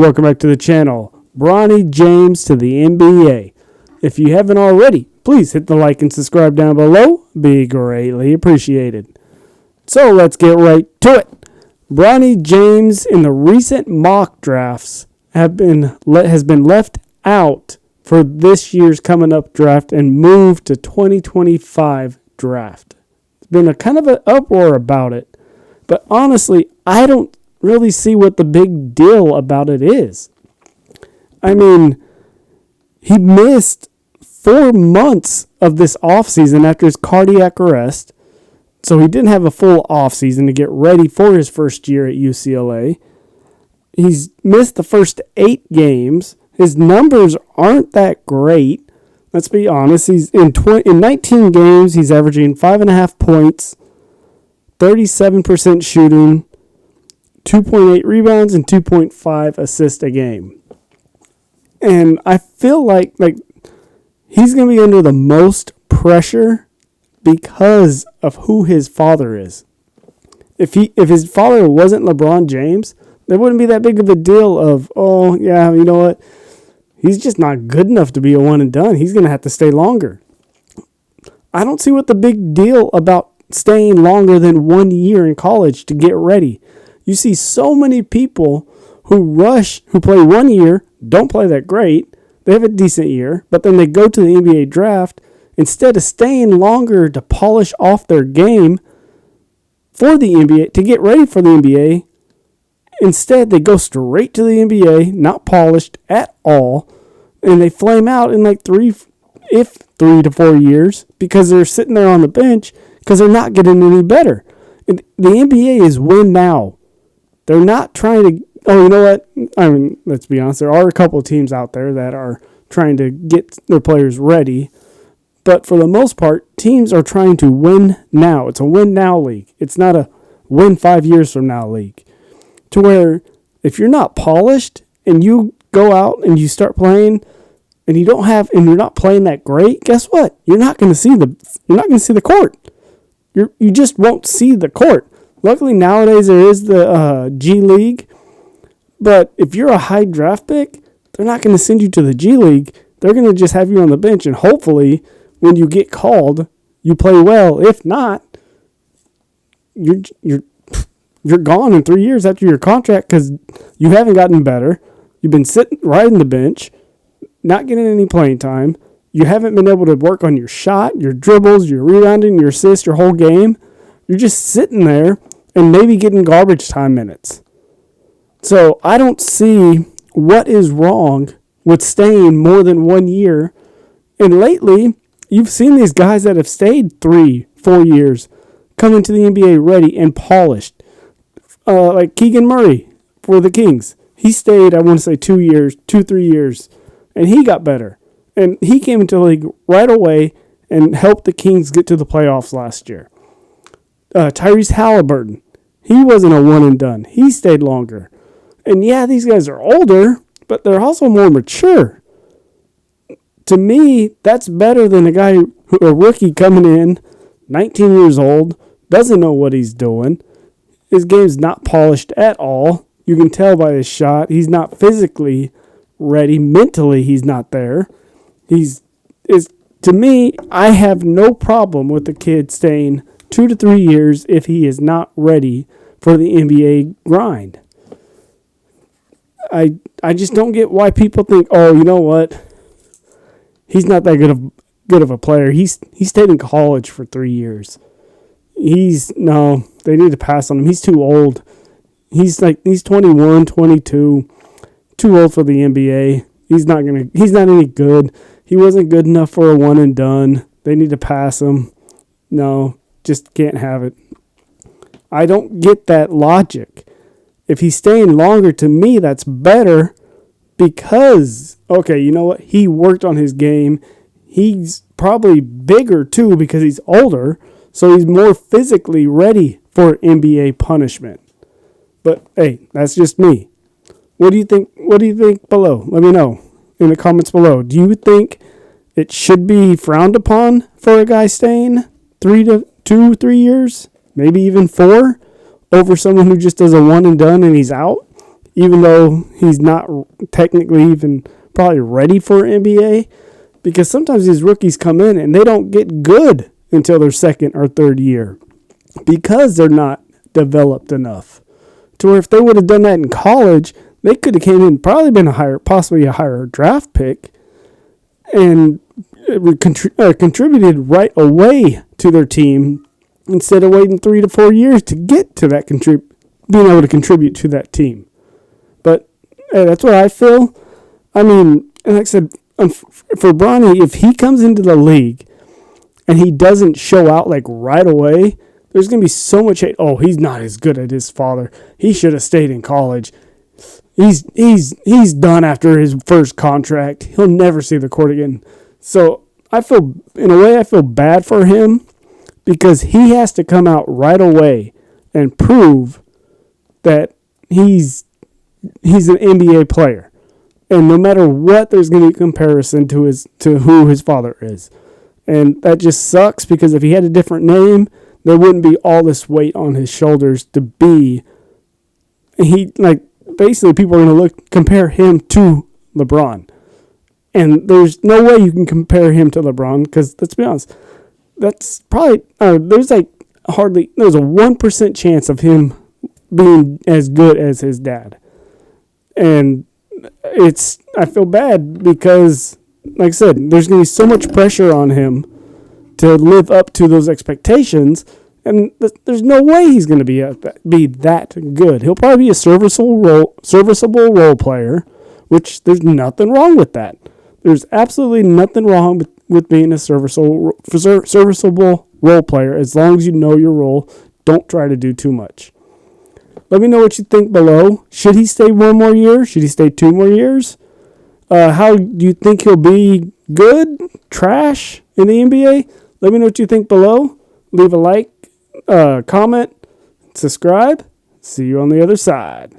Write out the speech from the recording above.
welcome back to the channel. Bronny James to the NBA. If you haven't already, please hit the like and subscribe down below. Be greatly appreciated. So let's get right to it. Bronny James in the recent mock drafts has been left out for this year's coming up draft and moved to 2025 draft. There's been a kind of an uproar about it, but honestly, I don't really see what the big deal about it is. I mean, he missed 4 months of this offseason after his cardiac arrest, so he didn't have a full offseason to get ready for his first year at UCLA. He's missed the first 8 games. His numbers aren't that great. Let's be honest. He's in 19 games, he's averaging 5.5 points, 37% shooting, 2.8 rebounds, and 2.5 assists a game. And I feel like he's going to be under the most pressure because of who his father is. If his father wasn't LeBron James, there wouldn't be that big of a deal of, oh, yeah, you know what? He's just not good enough to be a one and done. He's going to have to stay longer. I don't see what the big deal about staying longer than 1 year in college to get ready. You see so many people who play 1 year, don't play that great. They have a decent year, but then they go to the NBA draft. Instead of staying longer to polish off their game for the NBA, to get ready for the NBA, instead they go straight to the NBA, not polished at all, and they flame out in 3 to 4 years because they're sitting there on the bench because they're not getting any better. And the NBA is win now. They're not trying to, you know what? I mean, let's be honest. There are a couple of teams out there that are trying to get their players ready. But for the most part, teams are trying to win now. It's a win now league. It's not a win 5 years from now league. To where if you're not polished and you go out and you start playing and you're not playing that great, guess what? You're not going to see the court. You just won't see the court. Luckily nowadays there is the G League, but if you're a high draft pick, they're not going to send you to the G League. They're going to just have you on the bench, and hopefully when you get called, you play well. If not, you're gone in 3 years after your contract because you haven't gotten better. You've been sitting riding the bench, not getting any playing time. You haven't been able to work on your shot, your dribbles, your rebounding, your assists, your whole game. You're just sitting there and maybe getting garbage time minutes. So I don't see what is wrong with staying more than 1 year. And lately, you've seen these guys that have stayed 3-4 years come into the NBA ready and polished. Like Keegan Murray for the Kings. He stayed, I want to say 2-3 years, and he got better. And he came into the league right away and helped the Kings get to the playoffs last year. Tyrese Halliburton, he wasn't a one and done. He stayed longer. And yeah, these guys are older, but they're also more mature. To me, that's better than a rookie coming in, 19 years old, doesn't know what he's doing. His game's not polished at all. You can tell by his shot. He's not physically ready. Mentally, he's not there. To me, I have no problem with the kid staying 2 to 3 years if he is not ready for the NBA grind. I just don't get why people think, oh, you know what? He's not that good of a player. He stayed in college for 3 years. They need to pass on him. He's too old. He's 21, 22, too old for the NBA. He's not any good. He wasn't good enough for a one and done. They need to pass him. No, just can't have it. I don't get that logic. If he's staying longer, to me, that's better because, okay, you know what? He worked on his game. He's probably bigger, too, because he's older, so he's more physically ready for NBA punishment. But, hey, that's just me. What do you think? What do you think below? Let me know in the comments below. Do you think it should be frowned upon for a guy staying 3 years, maybe even 4, over someone who just does a one and done and he's out? even though he's not technically even probably ready for NBA. Because sometimes these rookies come in and they don't get good until their second or third year because they're not developed enough. To where if they would have done that in college, they could have came in, probably been possibly a higher draft pick, and contributed right away to their team instead of waiting 3 to 4 years to get to that being able to contribute to that team. But hey, that's what I feel. I mean, and like I said, for Bronny, if he comes into the league and he doesn't show out like right away, there's going to be so much hate. Oh, he's not as good as his father. He should have stayed in college. He's done after his first contract. He'll never see the court again. So in a way, I feel bad for him because he has to come out right away and prove that he's an NBA player. And no matter what, there's going to be a comparison to who his father is. And that just sucks because if he had a different name, there wouldn't be all this weight on his shoulders to be. Basically, people are going to compare him to LeBron. And there's no way you can compare him to LeBron because, let's be honest, that's probably, there's a 1% chance of him being as good as his dad. And I feel bad because, like I said, there's going to be so much pressure on him to live up to those expectations, and there's no way he's going to be that good. He'll probably be a serviceable role player, which there's nothing wrong with that. There's absolutely nothing wrong with being a serviceable role player as long as you know your role. Don't try to do too much. Let me know what you think below. Should he stay 1 more year? Should he stay 2 more years? How do you think he'll be? Good? Trash in the NBA? Let me know what you think below. Leave a like, comment, subscribe. See you on the other side.